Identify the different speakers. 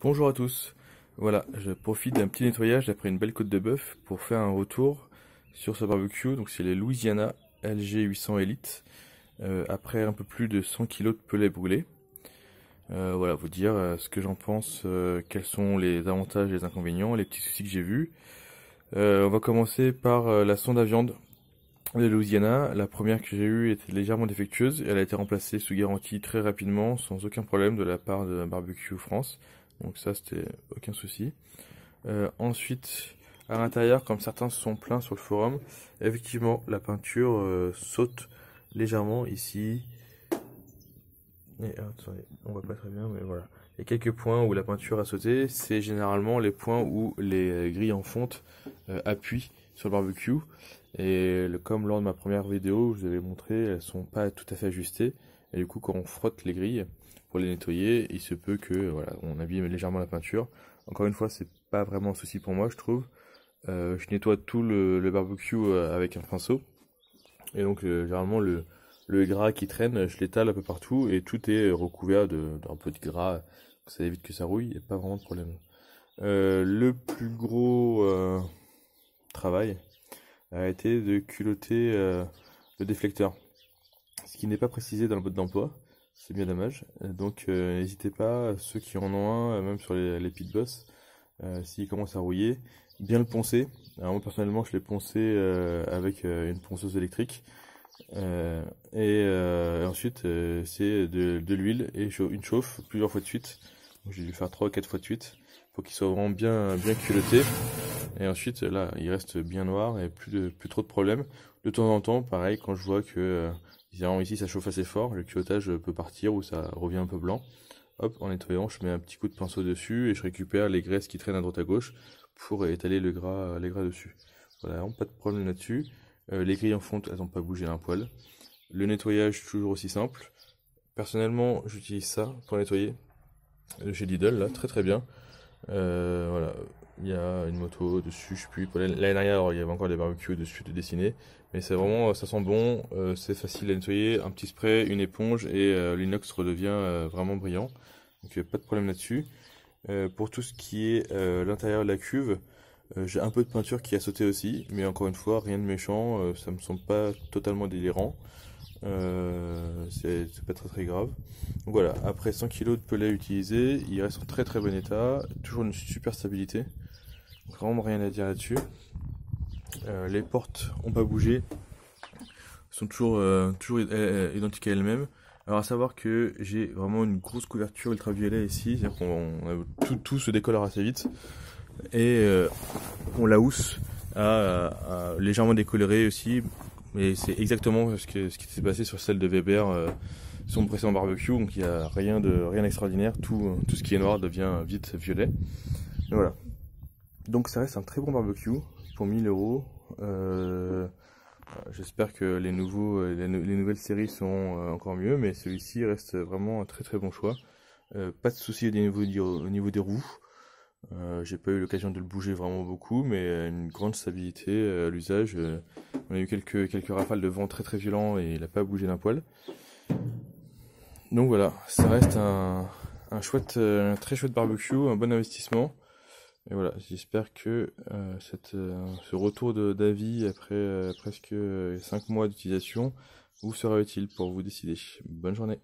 Speaker 1: Bonjour à tous. Voilà, je profite d'un petit nettoyage après une belle côte de bœuf pour faire un retour sur ce barbecue. Donc c'est les Louisiana LG 800 Elite. Après un peu plus de 100 kilos de pellet brûlé. Voilà, vous dire ce que j'en pense, quels sont les avantages et les inconvénients, les petits soucis que j'ai vus. On va commencer par la sonde à viande de Louisiana. La première que j'ai eue était légèrement défectueuse. Elle a été remplacée sous garantie très rapidement, sans aucun problème de la part de Barbecue France. Donc ça, c'était aucun souci. Ensuite, à l'intérieur, comme certains se sont plaints sur le forum, effectivement, la peinture saute légèrement ici. Et, attendez, on voit pas très bien, mais voilà. Il y a quelques points où la peinture a sauté. C'est généralement les points où les grilles en fonte appuient sur le barbecue. Et comme lors de ma première vidéo, je vous avais montré, elles sont pas tout à fait ajustées. Et du coup, quand on frotte les grilles pour les nettoyer, il se peut que voilà, on abîme légèrement la peinture. Encore une fois, c'est pas vraiment un souci pour moi, je trouve. Je nettoie tout le barbecue avec un pinceau. Et donc, généralement, le gras qui traîne, je l'étale un peu partout et tout est recouvert d'un peu de gras. Ça évite que ça rouille, il n'y a pas vraiment de problème. Le plus gros travail a été de culotter le déflecteur. Ce qui n'est pas précisé dans le mode d'emploi, c'est bien dommage. Donc n'hésitez pas, ceux qui en ont un, même sur les pit boss, s'il commence à rouiller, bien le poncer. Alors moi personnellement je l'ai poncé avec une ponceuse électrique. Ensuite c'est de l'huile et une chauffe plusieurs fois de suite. J'ai dû faire 3 ou 4 fois de suite pour qu'il soit vraiment bien culotté. Et ensuite là il reste bien noir et plus trop de problèmes. De temps en temps pareil, quand je vois que ici ça chauffe assez fort, le culotage peut partir ou ça revient un peu blanc. Hop, en nettoyant, je mets un petit coup de pinceau dessus et je récupère les graisses qui traînent à droite à gauche pour étaler les gras dessus. Voilà, pas de problème là-dessus. Les grilles en fonte, elles n'ont pas bougé un poil. Le nettoyage, toujours aussi simple. Personnellement, j'utilise ça pour nettoyer. Chez Lidl, là, très très bien. Voilà, il y a une moto dessus, je sais plus. L'année dernière, il y avait encore des barbecues dessus de dessiner. Mais c'est vraiment, ça sent bon, c'est facile à nettoyer. Un petit spray, une éponge et l'inox redevient vraiment brillant. Donc pas de problème là-dessus. Pour tout ce qui est l'intérieur de la cuve, j'ai un peu de peinture qui a sauté aussi. Mais encore une fois, rien de méchant, ça me semble pas totalement délirant. C'est pas très grave. Donc voilà, après 100 kg de pellet utilisé, il reste en très très bon état, toujours une super stabilité, vraiment rien à dire là-dessus. Les portes ont pas bougé, sont toujours identiques à elles-mêmes. Alors à savoir que j'ai vraiment une grosse couverture ultraviolet ici, c'est-à-dire tout se décolore assez vite et on la housse à légèrement décolorer aussi. Mais c'est exactement ce qui s'est passé sur celle de Weber, son précédent barbecue, donc il n'y a rien d'extraordinaire, tout ce qui est noir devient vite violet. Et voilà. Donc ça reste un très bon barbecue pour 1000 euros. J'espère que les nouvelles séries sont encore mieux, mais celui-ci reste vraiment un très très bon choix. Pas de souci au niveau des roues. J'ai pas eu l'occasion de le bouger vraiment beaucoup, mais une grande stabilité à l'usage. On a eu quelques rafales de vent très très violents et il a pas bougé d'un poil. Donc voilà, ça reste un très chouette barbecue, un bon investissement. Et voilà, j'espère que ce retour d'avis après presque 5 mois d'utilisation vous sera utile pour vous décider. Bonne journée.